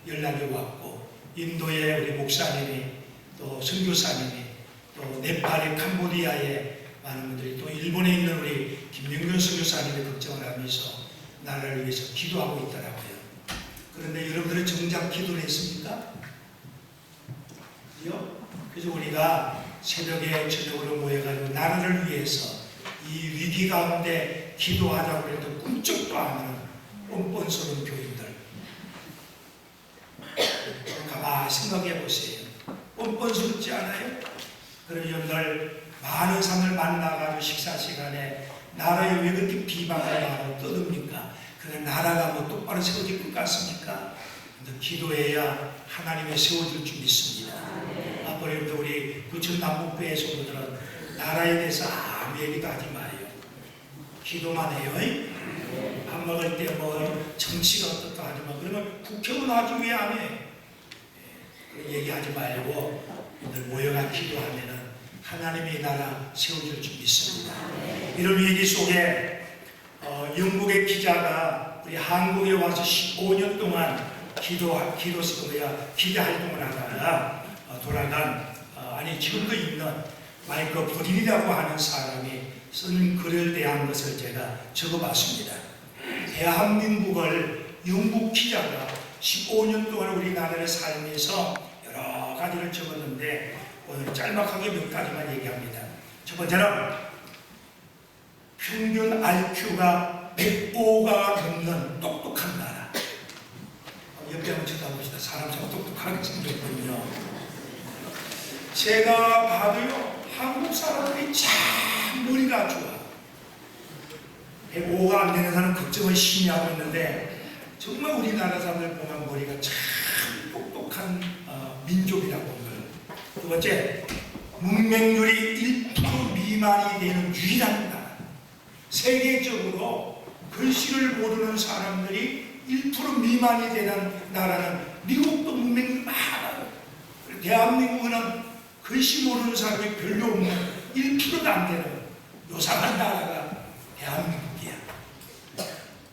연락이 왔고, 인도의 우리 목사님이, 또 선교사님이, 또 네팔의 캄보디아의 많은 분들이, 또 일본에 있는 우리 김명균 선교사님의 걱정을 하면서 나라를 위해서 기도하고 있더라고요. 그런데 여러분들은 정작 기도를 했습니까? 그래서 우리가 새벽에 저녁으로 모여가지고 나라를 위해서 이 위기 가운데 기도하자고 해도 꿈쩍도 안 하는 뻔뻔스러운 교인들, 가만히 생각해 보세요. 뻔뻔스럽지 않아요? 그럼 여러분들 많은 사람을 만나가지고 식사 시간에 나라에 왜 그렇게 비방을 하고 떠듭니까? 그냥 나라가 뭐 똑바로 세워질 것 같습니까? 근데 기도해야 하나님이 세워줄 줄 믿습니다. 앞으로 우리 부천 남북교회 성도들은 나라에 대해서 아무 얘기도 하지 마요. 기도만 해요. 밥 먹을 때 뭐 정치가 어떻다 하지 마. 그러면 국회의원 아주 왜 안 해? 얘기하지 말고 모여가 기도하면은 하나님의 나라 세워줄 줄 믿습니다. 이런 위기 속에 영국의 기자가 우리 한국에 와서 15년 동안 기도 활동을 하다가 돌아간 아니 지금도 있는 마이클 브린이라고 하는 사람이 쓴 글을 대한 것을 제가 적어봤습니다. 대한민국을 영국 기자가 15년 동안 우리나라를 살면서 여러 가지를 적었는데 오늘 짤막하게 몇 가지만 얘기합니다. 첫 번째는 평균 IQ가 105가 넘는 똑똑한 나라. 옆에 한번 쳐다봅시다. 사람 참 똑똑하게 생겼군요. 제가 봐도요, 한국 사람들이 참 머리가 좋아. 105가 안 되는 사람 걱정을 심히 하고 있는데, 정말 우리나라 사람들 보면 머리가 참 똑똑한 민족이라고 하는 거예요. 두 번째, 문맹률이 1% 미만이 되는 유일한 나라. 세계적으로 글씨를 모르는 사람들이 1% 미만이 되는 나라는 미국도 문맹률이 많아요. 대한민국은 글씨 모르는 사람이 별로 없는 1%도 안 되는 요상한 나라가 대한민국이야.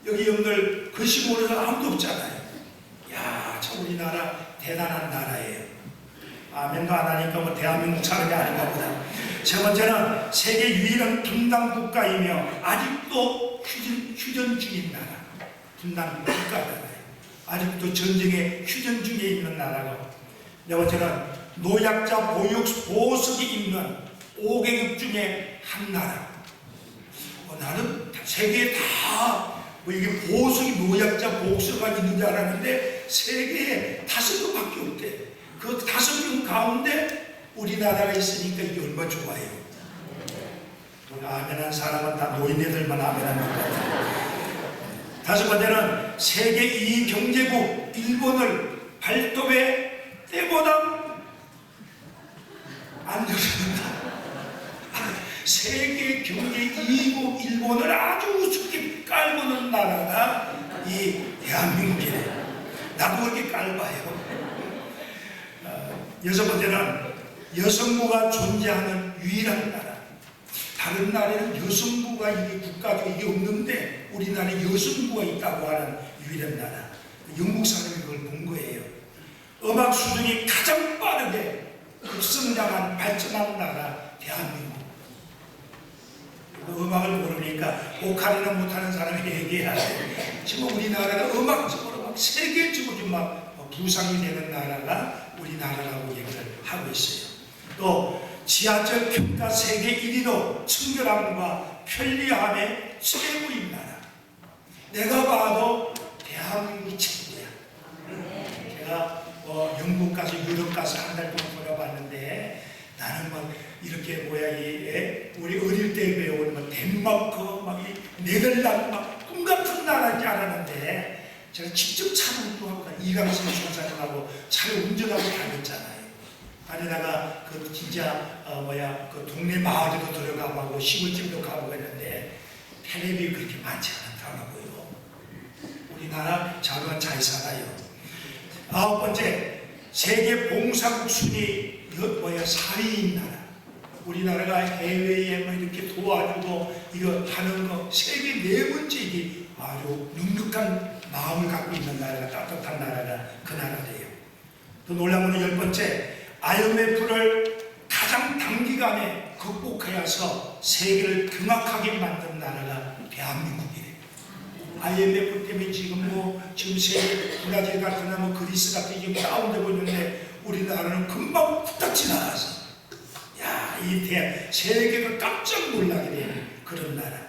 여기 여러분들 글씨 모르는 사람 아무도 없잖아요. 야, 참 우리나라 대단한 나라예요. 아멘도 안 하니까 뭐 대한민국 사람이 아닌가 보다. 세 번째는 세계 유일한 분단 국가이며 아직도 휴전 중인 나라. 분단 국가잖아요. 아직도 전쟁의 휴전 중에 있는 나라고. 네 번째는 노약자 보석이 있는 5개국 중에 한 나라. 나는 세계에 다 이게 보석이 노약자 보석가 있는 줄 알았는데 세계에 5개밖에 없대. 그 5명 가운데 우리나라가 있으니까 이게 얼마나 좋아요. 아멘한 사람은 다 노인네들만 아멘하는 것 같아요. 다섯 번째는 세계 2위 경제국 일본을 발톱에 때보다 안 열린다. 세계 경제 2위국 일본을 아주 우습게 깔보는 나라가 이 대한민국이에요. 나도 그렇게 깔봐요. 여섯 번째는 여성부가 존재하는 유일한 나라. 다른 나라에는 여성부가 이게 국가가 이게 없는데 우리나라에 여성부가 있다고 하는 유일한 나라. 영국 사람이 그걸 본 거예요. 음악 수준이 가장 빠르게 급성장한 발전한 나라 대한민국. 음악을 모르니까 오카리나 못하는 사람이 얘기해야 돼. 지금 우리나라가 음악적으로 막 세계적으로 막 부상이 되는 나라가 우리나라라고 얘기를 하고 있어요. 또 지하철 평가 세계 1위로 청결함과 편리함의 최고인 나라. 내가 봐도 대한민국이 최고야. 제가 영국 가서 유럽 가서 한 달 동안 돌아봤는데 나는 막 이렇게 우리 어릴 때 배운 막 덴마크, 막 네덜란드 막 꿈같은 나라인 줄 알았는데 제가 직접 차를 운전하고 이강선 총사님하고 차를 운전하고 다녔잖아요. 안에다가 그 진짜 그 동네 마을에도 들어가고 시골집도 가고 했는데 텔레비 그렇게 많지 않더라고요. 우리나라 자루가 잘 살아요. 아홉 번째, 세계 봉사국 순위 4위인 나라. 우리나라가 해외에 이렇게 도와주고 이거 하는 거 세계 4번째 이게 아주 눅눅한 마음을 갖고 있는 나라가 따뜻한 나라가 그 나라예요. 또 놀라운 것은 10번째, IMF를 가장 단기간에 극복하여서 세계를 경악하게 만든 나라가 대한민국이에요. IMF 때문에 지금 세계 브라질 같은 그리스 같은 지금 다운되고 있는데 우리나라는 금방 후딱 지나가서 이 세계가 깜짝 놀라게 되는 그런 나라.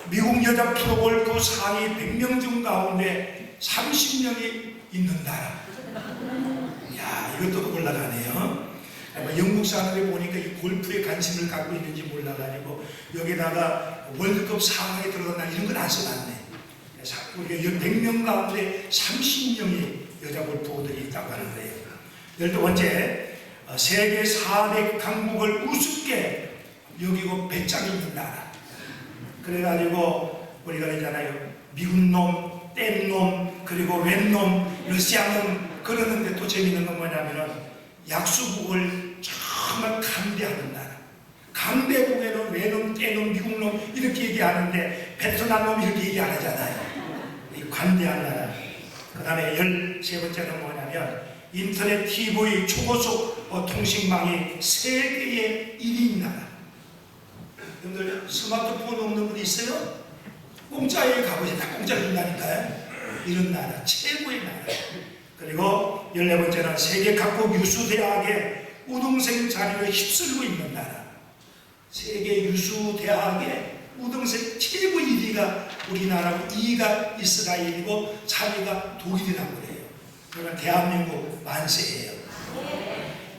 미국 여자 프로골프 상위 100명 중 가운데 30명이 있는 나라. 이것도 올라가네요. 영국 사람들이 보니까 이 골프에 관심을 갖고 있는지 몰라가지고 여기다가 월드컵 상황에 들어간다 이런 건 안 써놨네. 우리가 100명 가운데 30명이 여자 골프들이 있다고 하는 거예요. 12번째, 세계 4대 강국을 우습게 여기고 배짱 있는 나라. 그래가지고 우리가 그러잖아요. 미국 놈, 뗀 놈, 그리고 웬 놈, 러시아 놈 그러는데 또 재밌는 건 뭐냐면은 약수국을 정말 강대하는 나라. 강대국에는 외놈, 떼놈, 미국 놈 이렇게 얘기하는데 베트남 놈 이렇게 얘기 안 하잖아요. 이 관대한 나라. 그 다음에 13번째는 뭐냐면 인터넷, TV, 초고속 통신망이 세계의 1위 나라. 여러분들 스마트폰 없는 분 있어요? 공짜에 가보세요. 다 공짜로 준다니까요. 이런 나라, 최고의 나라. 그리고 14번째는 세계 각국 유수 대학의 우등생 자리를 휩쓸고 있는 나라. 세계 유수 대학의 우등생 최고 1위가 우리나라고 2위가 이스라엘이고 3위가 독일이라고 그래요. 그러면 대한민국 만세예요.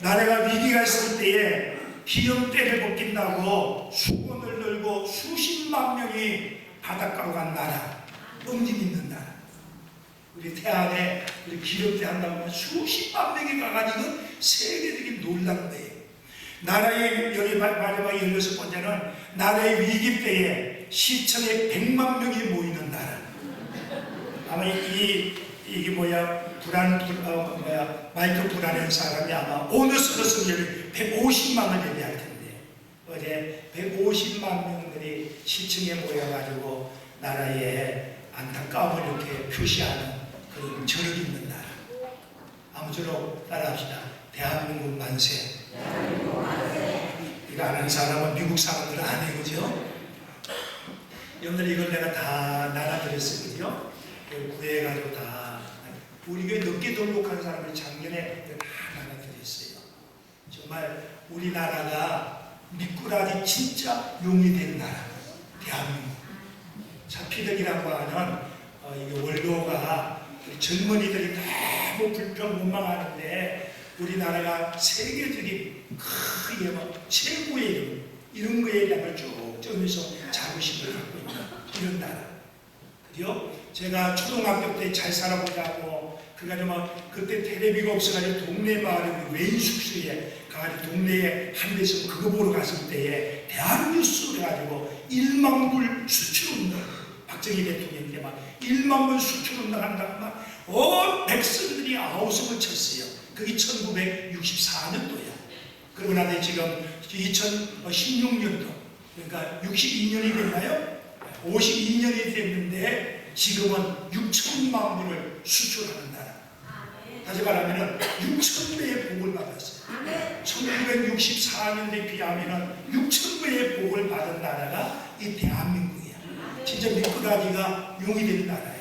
나라가 위기가 있을 때에 기염대를 벗긴다고 수건을 들고 수십만 명이 바닷가로 간 나라, 응징 있는 나라. 우리 태안에 기름때 한다고 하면 수십만 명이 가가지고 세계적인 놀란 거예요. 나라의 여기 마지막 16번째는 나라의 위기 때에 시청에 100만 명이 모이는 나라. 아마 이게 마이클 불안한 사람이 아마 오늘 쓰러서 150만을 얘기할 텐데 어제 150만 명들이 시청에 모여가지고 나라의 안타까움을 이렇게 표시하는 그런 절을 있는 나라. 아무쪼록 따라합시다. 대한민국 만세. 이거 아는 사람은 미국 사람들은 안 해요, 그죠? 여러분들 이걸 내가 다 나눠드렸어요, 그죠? 구해가지고 다 우리 교회 늦게 등록한 사람을 작년에 다 나눠드렸어요. 정말 우리나라가 미꾸라지 진짜 용이 된 나라, 대한민국. 차피덕이라고 하는 이게 원로가 젊은이들이 너무 불평 원망하는데 우리나라가 세계적인 크게 최고의 이런 거에 대한 쭉 점에서 자부심을 갖고 있는 이런 나라. 그죠? 제가 초등학교 때 잘 살아보자고 그래가지고 그때 텔레비가 없어가지고 동네 마을에 외인 숙소에 가가지고 동네에 한 데서 그거 보러 갔을 때에 대한뉴스 해가지고 1만 불 수출운동 박정희 대통령이 막 1만 불 수출운동 한다고 막 온 백성들이 아우성을 쳤어요. 그게 1964년도야. 그러고 나서 지금 2016년도 그러니까 62년이 됐나요? 52년이 됐는데 지금은 6천만 불을 수출하는 나라. 다시 말하면 6천 배의 복을 받았어요. 1964년에 비하면 6천 배의 복을 받은 나라가 이 대한민국이야. 진짜 미꾸라지가 용이 된 나라예요.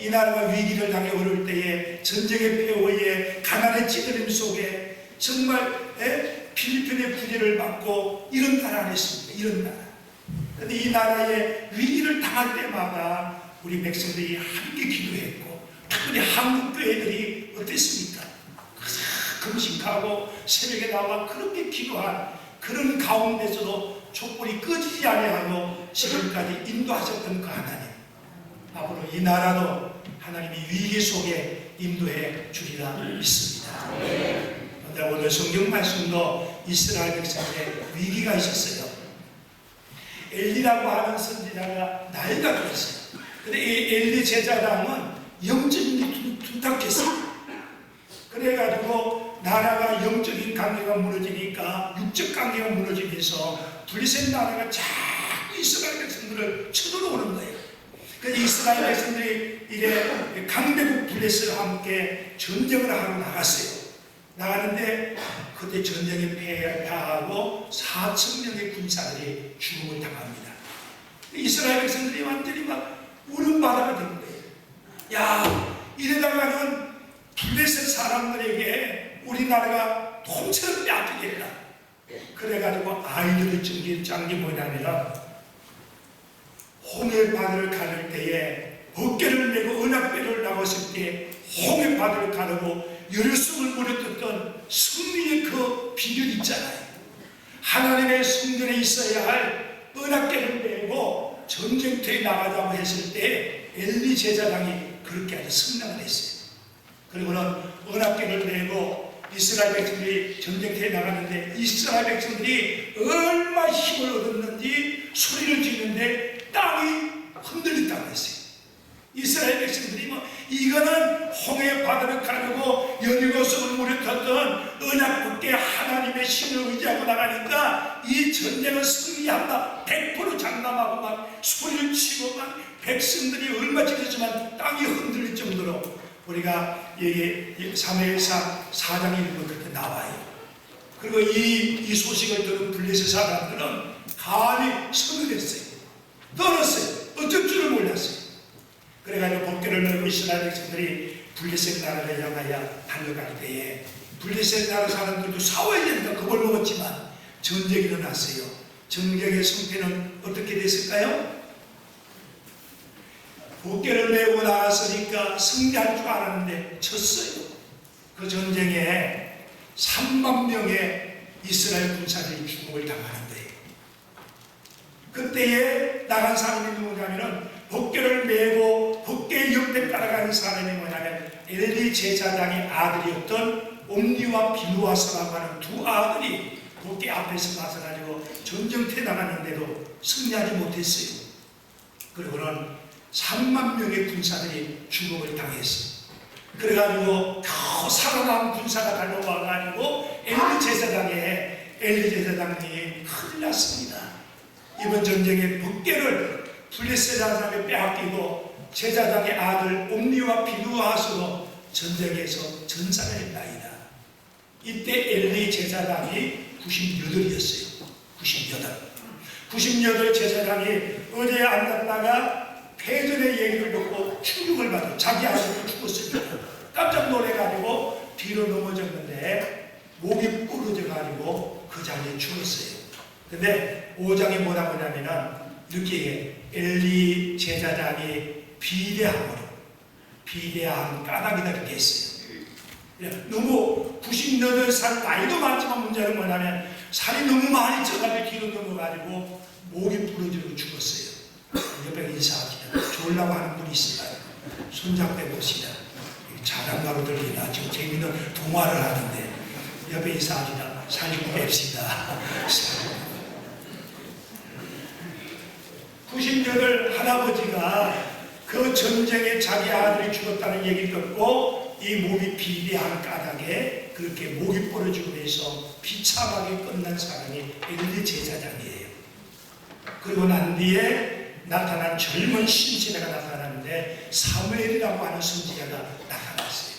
이 나라가 위기를 당해 어려울 때에 전쟁의 폐허에 가난의 찌들림 속에 정말 필리핀의 부재를 받고 이런 나라 아니었습니까? 이런 나라. 그런데 이 나라의 위기를 당할 때마다 우리 백성들이 함께 기도했고 특별히 한국 교회들이 어땠습니까? 금식하고 새벽에 나와 그렇게 기도한 그런 가운데서도 촛불이 꺼지지 아니하고 지금까지 인도하셨던 그 하나님, 앞으로 이 나라도 하나님이 위기 속에 인도해 주리라 믿습니다. 오늘 성경 말씀도 이스라엘 백성의 위기가 있었어요. 엘리라고 하는 선지자가 나이가 들었어요. 근데 이 엘리 제사장은 영적인 게 둔탁했어요. 그래가지고 나라가 영적인 관계가 무너지니까 육적 관계가 무너지면서 블레셋 나라가 자꾸 이스라엘 백성들을 쳐들어오는 거예요. 그래서 이스라엘 백성들이 이래 강대국 블레셋과 함께 전쟁을 하러 나갔어요. 나가는데 그때 전쟁에 패하고 4,000명의 군사들이 죽음을 당합니다. 이스라엘 백성들이 완전히 막 울음바다가 된 거예요. 야, 이러다가는 블레셋 사람들에게 우리나라가 통째로 빼앗기겠다. 그래가지고 아이들이 짠 게 뭐냐면 홍해바다를 가를 때에 어깨를 메고 은하배를 나왔을 때 홍해바다를 가르고 열성을 물어뜯던 승리의 그 비결 있잖아요. 하나님의 성전에 있어야 할 은하계를 메고 전쟁터에 나가자고 했을 때 엘리 제사장이 그렇게 아주 승낙을 했어요. 그리고는 은하계를 메고 이스라엘 백성들이 전쟁터에 나갔는데 이스라엘 백성들이 얼마나 힘을 얻었는지 소리를 지르는데 땅이 흔들렸다고 했어요. 이스라엘 백성들이 이거는 홍해 바다를 가르고 여리고성을 물어뜯던 언약궤 하나님의 신을 의지하고 나가니까 이 전쟁은 승리한다 100% 장담하고 막 소리를 치고 막 백성들이 얼마 지르지만 땅이 흔들릴 정도로 우리가 사무엘상 4장에 읽으면 그렇게 나와요. 그리고 이 소식을 들은 블레셋 사람들은 감히 서늘했어요. 떨었어요. 어쩔 줄을 몰랐어요. 그래가지고 복개를 메고 이스라엘 백성들이 블레셋 나라를 향하여 달려갈 때에 블레셋 나라 사람들도 싸워야 되니까 겁을 먹었지만 전쟁이 일어났어요. 전쟁의 승패는 어떻게 됐을까요? 복개를 메고 나왔으니까 승리할 줄 알았는데 졌어요. 그 전쟁에 3만 명의 이스라엘 군사들이 죽음을 당하는 거예요. 그때에 나간 사람이 누구냐면은 복개를 메고 복개 옆에 따라가는 사람이 뭐냐면 엘리 제사장의 아들이었던 옴니와 비누아스라고 하는 두 아들이 복개 앞에서 나서가지고 전쟁터에 나갔는데도 승리하지 못했어요. 그리고는 3만 명의 군사들이 죽음을 당했어요. 그래가지고 겨우 살아남은 군사가 달려와가지고 엘리 제사장이 큰일 났습니다. 이번 전쟁에 복개를 블레셋 사람에 빼앗기고 제사장의 아들 옴니와 비누아스로 전쟁에서 전사를 했나이다. 이때 엘리 제사장이 98이었어요. 98 제사장이 어제 앉았다가 패전의 얘기를 듣고 충격을 받아 자기 아들도 죽었습니다. 깜짝 놀래가지고 뒤로 넘어졌는데 목이 부러져가지고 그 자리에 죽었어요. 근데 5장이 뭐라고 하냐면은 이렇게 엘리 제사장이 비대한 까닭이다 이렇게 했어요. 너무 98살 나이도 많지만 문제는 뭐냐면 살이 너무 많이 쪄가지고 뒤로 넘어가지고 목이 부러지고 죽었어요. 옆에 인사하시다. 좋으려고 하는 분이 있어요. 손잡고 해봅시다. 자랑가로 들리나 지금 재미있는 동화를 하는데 옆에 인사하시다. 살리고 뺍시다. 98 할아버지가 그 전쟁에 자기 아들이 죽었다는 얘기 듣고 이 몸이 비대한 까닭에 그렇게 목이 부러지고 해서 비참하게 끝난 사람이 엘리 제사장이에요. 그리고 난 뒤에 나타난 젊은 신세대가 나타나는데 사무엘이라고 하는 선지자가 나타났어요.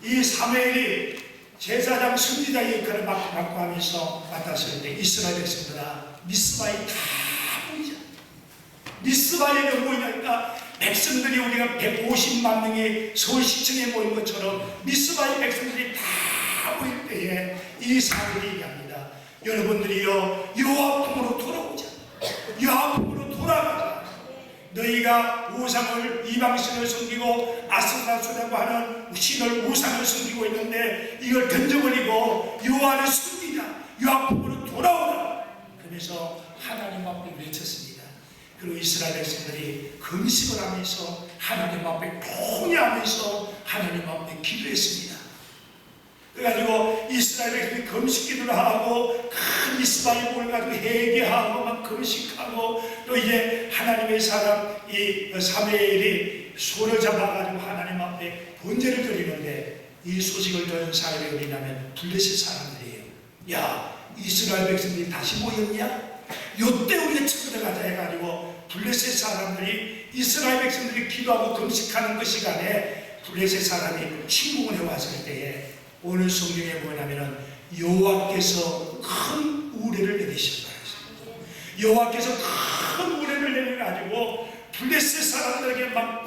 이 사무엘이 제사장 선지자의 역할을 맡고 하면서 맡았을 때 이스라엘 백성들아 미스바에 다 모이자. 미스바에는 뭐냐니까 백성들이 우리가 150만 명이 서울시청에 모인 것처럼 미스바의 백성들이 다 모일 때에 이 사무엘이 얘기합니다. 여러분들이요 여호와 품으로 돌아오자. 여호와 품으로 돌아가자. 너희가 우상을 이방신을 섬기고 아스라수라고 하는 신을 우상을 섬기고 있는데 이걸 던져버리고 여호와를 섬기자. 여호와 품으로 돌아오라. 그래서 하나님 앞에 외쳤습니다. 그리고 이스라엘 백성들이 금식을 하면서 하나님 앞에 통회하면서 하나님 앞에 기도했습니다. 그래가지고 이스라엘 백성이 금식 기도를 하고 큰 미스바에 모여가지고 회개하고 막 금식하고 또 이제 하나님의 사람 이 사무엘이 손을 잡아가지고 하나님 앞에 번제를 드리는데 이 소식을 들은 사람이 어디냐면 블레셋 사람들이에요. 야, 이스라엘 백성들이 다시 모였냐? 요때 우리가 쳐들어가자 해가지고 블레셋 사람들이 이스라엘 백성들이 기도하고 금식하는 그 시간에 블레셋 사람이 침공을 해왔을 때에 오늘 성경에 뭐냐면은 여호와께서 큰 우레를 내리셨다. 여호와께서 큰 우레를 내려가지고 블레셋 사람들에게 막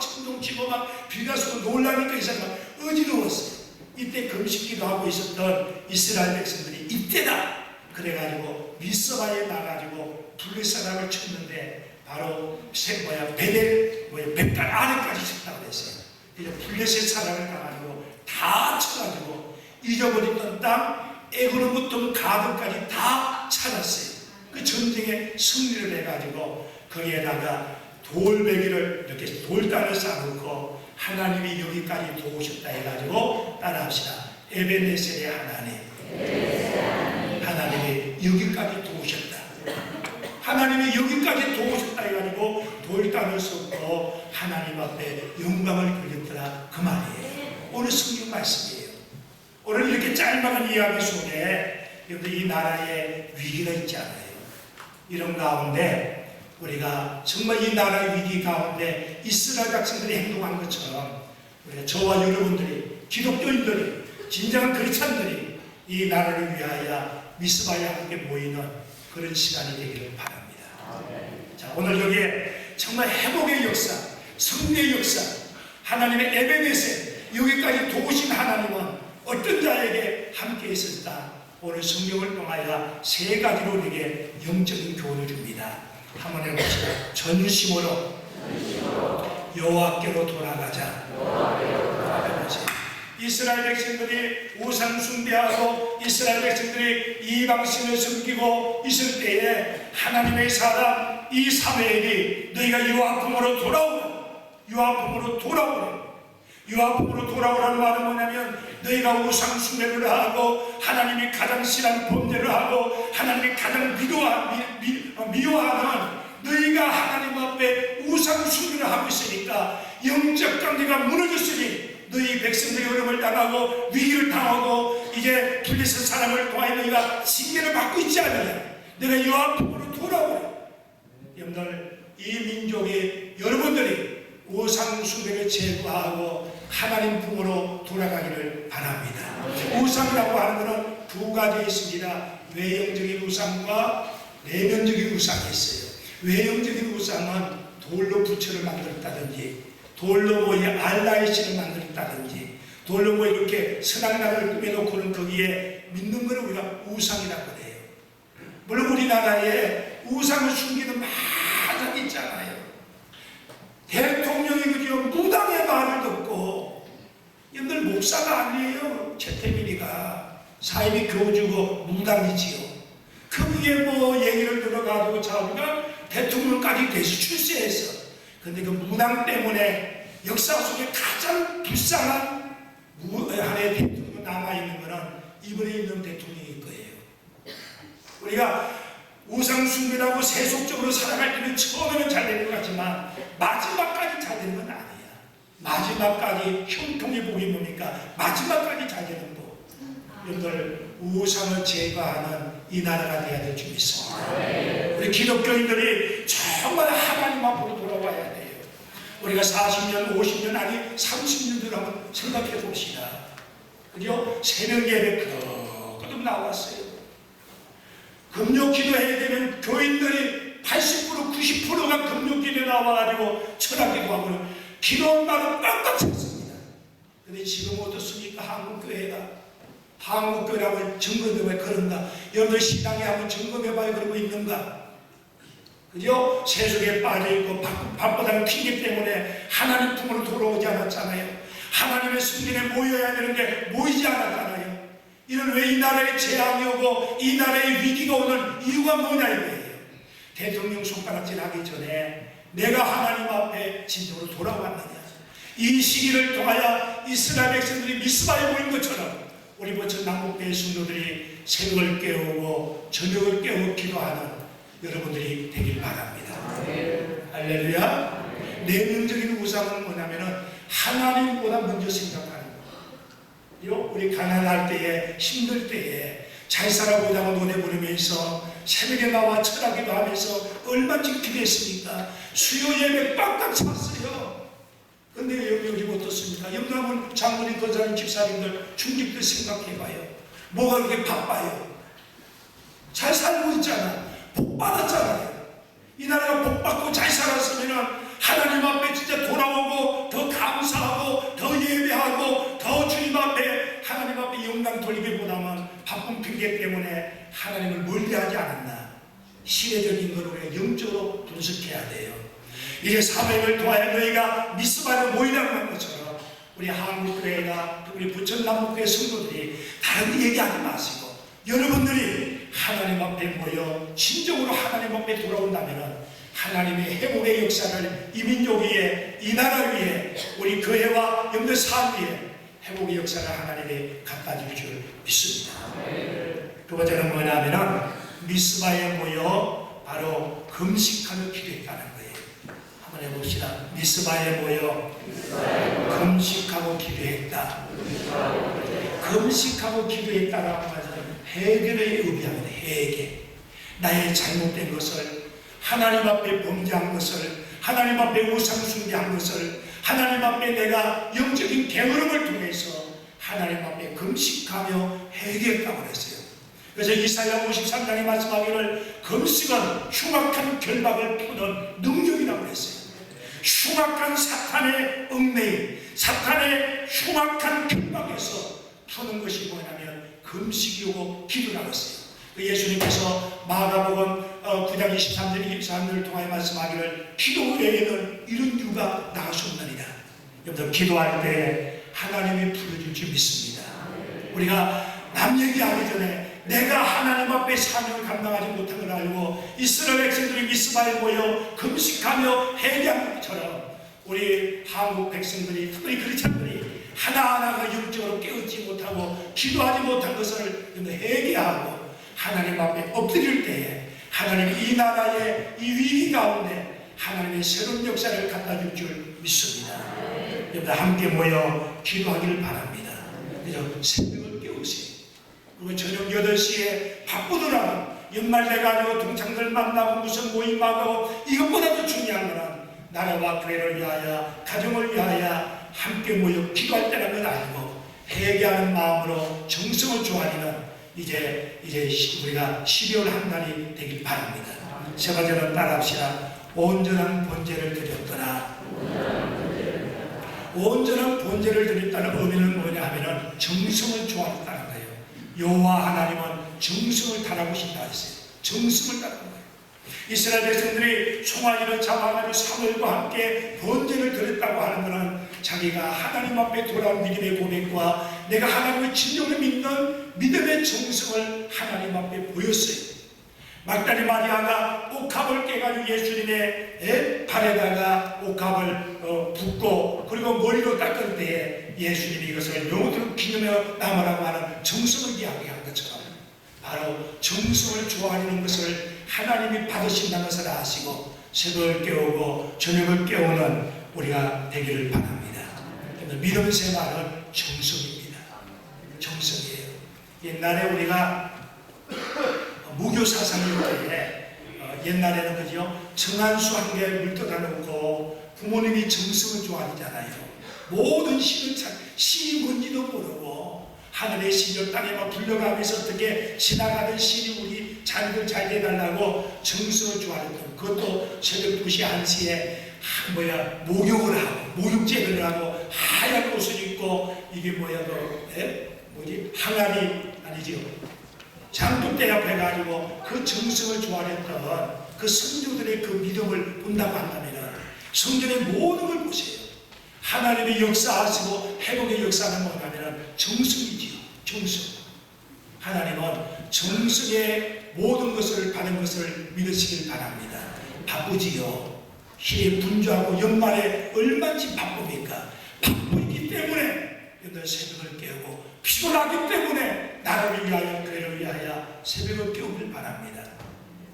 천둥치고 막 비가 쏘고 놀라니까 이 사람은 어지러웠어요. 이때 금식기도 하고 있었던 이스라엘 백성들이 이때다 그래가지고 미스바에 나가지고 블레셋 사람을 쳤는데 바로 뱃달 아래까지 쳤다고 했어요. 이제 블레셋 사람을 가가지고 다 쳐가지고 잊어버렸던 땅 에그로부터 가드까지 다 찾았어요. 그 전쟁에 승리를 해가지고 거기에다가 돌베개를 이렇게 돌단을 쌓아놓고 하나님이 여기까지 도우셨다 해가지고 따라합시다. 에베네셀의 하나님이 여기까지 도우셨다. 하나님이 여기까지 도우셨다 해가지고 돌단을 쌓고 하나님 앞에 영광을 돌렸더라 그 말이에요. 오늘 성경 말씀이에요. 오늘 이렇게 짤막한 이야기 속에 여러분 이 나라에 위기가 있지 않아요. 이런 가운데 우리가 정말 이 나라의 위기 가운데 이스라엘 백성들이 행동한 것처럼 우리가 저와 여러분들이 기독교인들이 진정한 크리스찬들이 이 나라를 위하여 미스바에 함께 모이는 그런 시간이 되기를 바랍니다. 자, 오늘 여기에 정말 회복의 역사, 승리의 역사, 하나님의 에베네셀 여기까지 도우신 하나님은 어떤 자에게 함께 있었다. 오늘 성경을 통하여 세 가지로 우리에게 영적인 교훈을 줍니다. 한번 해봅시다. 전심으로 여호와께로 돌아가자. 이스라엘 백성들이 우상 숭배하고 이스라엘 백성들이 이방신을 섬기고 있을 때에 하나님의 사람 이 사무엘이 너희가 여호와품으로 돌아오라. 여호와품으로 돌아오라. 여호와품으로 돌아오라는 말은 뭐냐면 너희가 우상 숭배를 하고 하나님이 가장 싫어하는 범죄를 하고 하나님이 가장 미워하는 너희가 하나님 앞에 우상 숭배를 하고 있으니까 영적 관계가 무너졌으니 너희 백성들이 어려움을 당하고 위기를 당하고 이제 블레셋 사람을 통하여 너희가 징계를 받고 있지 않느냐. 내가 여호와품으로 돌아오라. 여러분들 이 민족이 여러분들이 우상 숭배를 제거하고 하나님 품으로 돌아가기를 바랍니다. 우상이라고 하는 것은 두 가지 있습니다. 외형적인 우상과 내면적인 우상이 있어요. 외형적인 우상은 돌로 부처를 만들었다든지 돌로 뭐 알라의 신을 만들었다든지 돌로 뭐 이렇게 선악나를 꾸며놓고는 거기에 믿는 것을 우리가 우상이라고 해요. 물론 우리나라에 우상을 숨기는 많이 있잖아요. 대통령이 그저 무당의 말을 듣고 여러분들 목사가 아니에요. 최태민이가 사이비 교주고 무당이지요. 그 위에 뭐 얘기를 들어가지고 자기가 대통령까지 돼서 출세했어. 근데 그 무당 때문에 역사 속에 가장 불쌍한 하나의 대통령 남아있는 거는 이번에 있는 대통령일 거예요. 우리가 우상 숭배라고 세속적으로 살아갈 때는 처음에는 잘 되는 것 같지만 마지막까지 잘 되는 건 아니야. 마지막까지 형통의 복이 뭡니까? 마지막까지 잘 되는 복. 여러분들 우상을 제거하는 이 나라가 되어야 될 줄 믿습니다. 우리 기독교인들이 정말 하나님 앞으로 돌아와야 돼요. 우리가 40년, 50년 아니 30년을 한번 생각해 봅시다. 그죠? 새벽 예배 거듭 나왔어요. 금요 기도해야 되면 교인들이 80%, 90%가 금요 기도에 나와가지고 철학기도 하고 기도원마다 꽉꽉 찼습니다. 근데 지금 어떻습니까? 한국교회가. 한국교회라고 점검해봐야 그런가? 여러분들 신앙에 한번 점검해봐야 그러고 있는가? 그죠? 세속에 빠져있고 바쁘다는 핑계 때문에 하나님 품으로 돌아오지 않았잖아요. 하나님의 승리에 모여야 되는데 모이지 않았잖아요. 이런 왜 이 나라에 재앙이 오고 이 나라에 위기가 오는 이유가 뭐냐 이거예요. 대통령 손가락질 하기 전에 내가 하나님 앞에 진정으로 돌아왔느냐. 이 시기를 통하여 이스라엘 백성들이 미스바에 모인 것처럼 우리 부천 남북교회 성도들이 새벽을 깨우고 저녁을 깨우고 기도하는 여러분들이 되길 바랍니다. 할렐루야. 내면적인 우상은 뭐냐면은 하나님보다 먼저 생각하는 거. 우리 가난할 때에 힘들 때에 잘 살아보자고 노래 부르면서 새벽에 나와 철학기도 하면서 얼마나 기도했습니까? 수요 예배 빡빡 찼어요. 근데 여기 어떻습니까? 여러분 한번 장모님, 권사님, 집사님들, 중직들 생각해봐요. 뭐가 그렇게 바빠요? 잘 살고 있잖아. 복 받았잖아요. 이 나라가 복 받고 잘 살았으면 하나님 앞에 진짜 돌아오고 더 감사하고 더 예배하고 더 주님 앞에 하나님 앞에 영광 돌리기보다는 바쁜 핑계 때문에 하나님을 멀리하지 않았나. 시대적인 걸 우리가 영적으로 분석해야 돼요. 이제 사명을 통하여 너희가 미스바에 모이라는 것처럼 우리 한국교회가 우리 부천남북교회 성도들이 다른 얘기하지 마시고 여러분들이 하나님 앞에 모여 진정으로 하나님 앞에 돌아온다면 하나님의 회복의 역사를 이 민족 위에, 이 나라 위에, 우리 교회와 영들 삶 위에 회복의 역사를 하나님이 갖다 줄 줄 믿습니다. 두 번째는 뭐냐면은 미스바에 모여 바로 금식하며 기도했다는 거예요. 한번 해봅시다. 미스바에 모여 금식하고 기도했다. 금식하고 기도했다라고 하는 해결의 의미합니다. 해결. 나의 잘못된 것을, 하나님 앞에 범죄한 것을, 하나님 앞에 우상 숭배한 것을, 하나님 앞에 내가 영적인 게으름을 통해서 하나님 앞에 금식하며 해결했다고 했어요. 그래서 이사야 53장에 말씀하기를 금식은 흉악한 결박을 푸는 능력이라고 했어요. 흉악한 사탄의 얽매임, 사탄의 흉악한 결박에서 푸는 것이 뭐냐면 금식이고 기도라고 했어요. 예수님께서 마가복음 9장 23절 24절을 통하여 말씀하기를 기도 외에는 이런 이유가 나갈 수 없느니라. 여러분 기도할 때 하나님이 풀어줄 줄 믿습니다. 우리가 남 얘기하기 전에 내가 하나님 앞에 사명을 감당하지 못한 걸 알고 이스라엘 백성들이 미스바에 모여 금식하며 회개한 것처럼 우리 한국 백성들이, 특별히 크리스찬들이 하나하나가 영적으로 깨우지 못하고 기도하지 못한 것을 회개하고 하나님 앞에 엎드릴 때에 하나님이 이 나라의 이 위기 가운데 하나님의 새로운 역사를 갖다 줄 줄 믿습니다. 여러분 함께 모여 기도하기를 바랍니다. 그래서 새벽을 깨우세요. 그리고 저녁 8시에 바쁘더라도 연말 돼가지고 동창들 만나고 무슨 모임하고 이것보다도 중요한 것은 나라와 교회를 위하여 가정을 위하여 함께 모여 기도할 때라는 걸 알고 회개하는 마음으로 정성을 조아리는 이제 우리가 12월 한 달이 되길 바랍니다. 세 번째는 따라합시다. 온전한 번제를 드렸더라. 온전한 번제를 드렸다는 의미는 뭐냐 하면은 정성을 조아렸다는 거예요. 여호와 하나님은 정성을 달아보신다 했어요. 정성을 달아본 거예요. 이스라엘 백성들이 송아지를 잡아가지고 사물과 함께 번제를 드렸다고 하는 것은 자기가 하나님 앞에 돌아온 믿음의 고백과 내가 하나님을 진정으로 믿는 믿음의 정성을 하나님 앞에 보였어요. 막달리 마리아가 옥합을 깨가지고 예수님의 발에다가 옥합을 붓고 그리고 머리로 닦을 때에 예수님이 이것을 영원토록 기념하여 남으라고 하는 정성을 이야기한 것처럼 바로 정성을 좋아하는 것을 하나님이 받으신다는 것을 아시고 새벽을 깨우고 저녁을 깨우는 우리가 되기를 바랍니다. 믿음 생활은 정성입니다. 정성이에요. 옛날에 우리가 무교 사상일 때에 옛날에는 그죠? 정한수 한 개 물 떠다 놓고 부모님이 정성을 좋아하잖아요. 모든 신이 뭔지도 모르고 하늘의 신을 땅에 막 불러가면서 어떻게 지나가는 신이 우리 자녀들 잘 돼달라고 정성을 좋아했던 그것도 새벽 2시 1시에 목욕을 하고 목욕제를 하고 하얀 옷을 입고 이게 항아리 아니죠. 장독대 앞에 가지고 그 정성을 좋아했던 그 성도들의 그 믿음을 본다고 한다면 성전의 모든 걸 보세요. 하나님의 역사하시고 회복의 역사는 뭐냐면 정성이지요. 정성. 하나님은 정성의 모든 것을 받은 것을 믿으시길 바랍니다. 바쁘지요. 시에 분주하고 연말에 얼마나 바쁩니까? 바쁘기 때문에 여덟 새벽을 깨우고 피곤하기 때문에 나를 위하여 그를 위하여 새벽을 깨우길 바랍니다.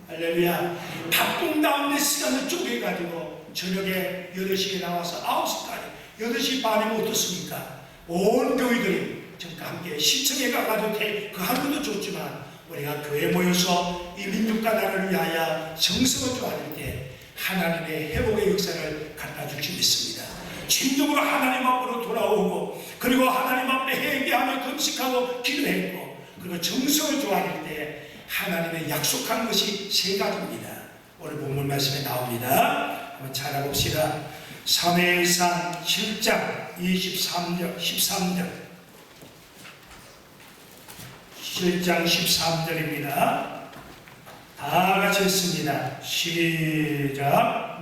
할렐루야. 바쁜 가운데 시간을 쪼개가지고 저녁에 8시에 나와서 9시까지 8시 반이면 어떻습니까? 온 교회들이 저과 함께 시청에 가가지고 그 하루도 좋지만 우리가 교회에 모여서 이 민족과 나라를 위하여 정성을 좋아할 때 하나님의 회복의 역사를 갖다 줄 수 있습니다. 진정으로 하나님 앞으로 돌아오고, 그리고 하나님 앞에 회개하며 금식하고 기도했고, 그리고 정성을 좋아할 때 하나님의 약속한 것이 세 가지입니다. 오늘 본문 말씀에 나옵니다. 한번 찾아봅시다. 사무엘상 7장 13절 7장 13절입니다. 다 같이 했습니다. 시작.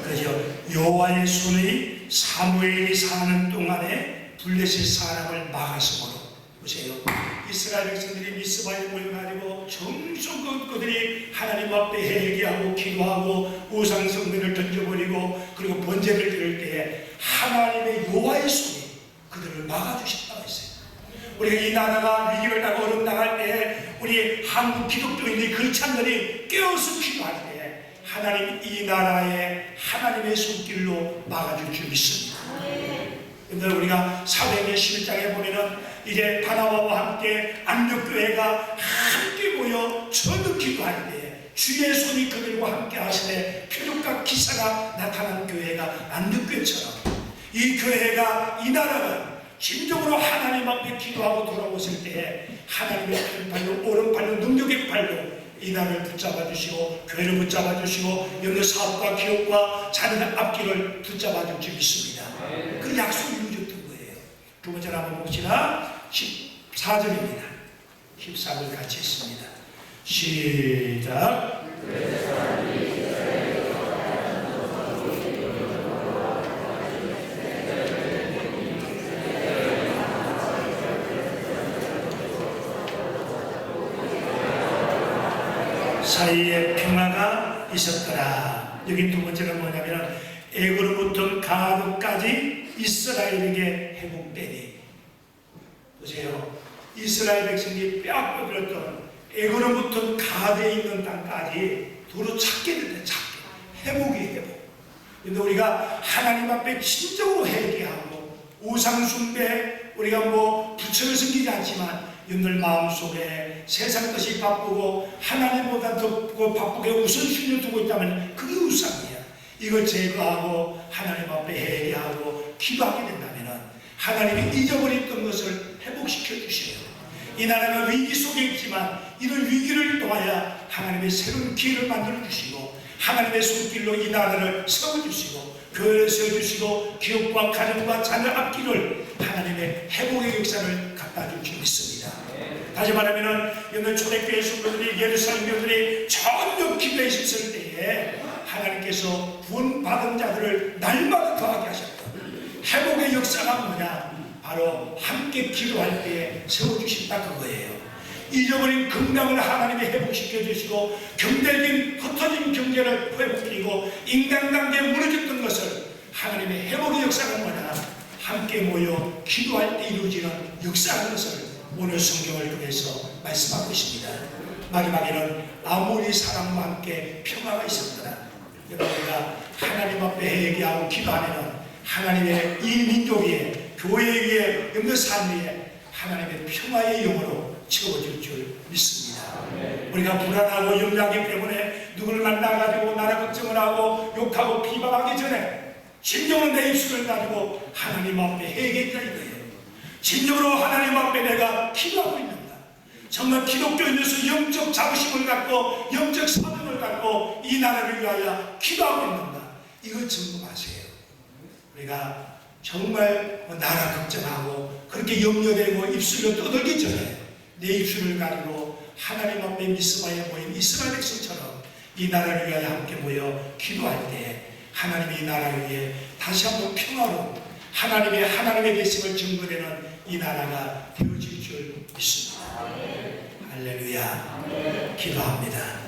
그죠? 여호와의 손이 사무엘이 사는 동안에 블레셋 사람을 막았으므로, 보세요. 이스라엘 백성들이 미스바에 모여가지고 정성껏 그들이 하나님 앞에 회개하고 기도하고 우상숭배를 던져버리고 그리고 번제를 드릴 때에 하나님의 여호와의 손이 그들을 막아주셨다고 했어요. 우리가 이 나라가 위기를 당하고 어려움 당할 때 우리 한국 기독교인들이 크리스찬들이 깨어서 기도할 때 하나님 이 나라에 하나님의 손길로 막아줄 줄 믿습니다. 근데 우리가 사도행전 11장에 보면은 이제 바나바와 함께 안동교회가 함께 모여 전도 기도할 때 주의 손이 그들과 함께 하시되 표적과 기사가 나타난 교회가 안동교회처럼 이 교회가 이 나라가 진정으로 하나님 앞에 기도하고 돌아오실 때 하나님의 팔로 오른팔로 능력의 팔로 이 나라를 붙잡아 주시고 교회를 붙잡아 주시고 여러 사업과 기업과 자녀의 앞길을 붙잡아 줄 줄 믿습니다. 그 약속이 이루어졌던 거예요. 두 번째로 한번 봅시다. 14절입니다. 14절 같이 했습니다. 시작. 사이에 평화가 있었더라. 여기 두 번째는 뭐냐면 애굽으로부터 가나안까지 이스라엘에게 회복되니, 보세요. 이스라엘 백성이 빼앗겨들었던 애굽으로부터 가나안에 있는 땅까지 도로 찾게 된다. 회복이 회복. 근데 우리가 하나님 앞에 진정으로 회개하고 우상숭배, 우리가 뭐 부처를 섬기지 않지만 여러분들 마음속에 세상 것이 바쁘고 하나님보다 더 바쁘게 우선순위를 두고 있다면 그게 우상이야. 이걸 제거하고 하나님 앞에 회개하고 기도하게 된다면 하나님이 잊어버렸던 것을 회복시켜 주세요. 이 나라가 위기 속에 있지만 이런 위기를 통하여 하나님의 새로운 기회를 만들어 주시고 하나님의 손길로 이 나라를 세워주시고 교회를 세워주시고 기업과 가정과 자녀 앞길을 하나님의 회복의 역사를 갖다 줄 줄 믿습니다. 다시 말하면 여러분 초대교회 성도들이 예루살렘 교회들이 전력 기도에 있을 때에 하나님께서 구원받은 자들을 날마다 더하게 하셨다. 회복의 역사가 뭐냐? 바로 함께 기도할 때에 세워주신다 그거예요. 잊어버린 건강을 하나님이 회복시켜 주시고 경제적인 흩어진 경제를 회복시키고 인간관계에 무너졌던 것을 하나님의 회복의 역사가 뭐냐? 함께 모여 기도할 때 이루어지는 역사라는 것을 오늘 성경을 통해서 말씀하고 있습니다. 마지막에는 아모리 사람과 함께 평화가 있었더라. 여러분과 하나님 앞에 회개하고 기도하면 하나님의 이 민족의 교회 위에 영적 삶 위에 하나님의 평화의 영으로 채워질 줄 믿습니다. 우리가 불안하고 염려하기 때문에 누구를 만나가지고 나라 걱정을 하고 욕하고 비방하기 전에 진정으로 내 입술을 가지고 하나님 앞에 회개했다 이거예요. 진정으로 하나님 앞에 내가 기도하고 있는가? 정말 기독교인으로서 영적 자부심을 갖고 영적 사명을 갖고 이 나라를 위하여 기도하고 있는가? 이걸 점검하세요. 우리가 정말 나라 걱정하고 그렇게 염려되고 입술로 떠들기 전에 내 입술을 가지고 하나님 앞에 미스바에 모인 이스라엘 백성처럼 이 나라를 위하여 함께 모여 기도할 때 하나님이 이 나라를 위해 다시 한번 평화로 하나님의 계심을 증거되는 이 나라가 되어질 줄 믿습니다. 할렐루야. 기도합니다.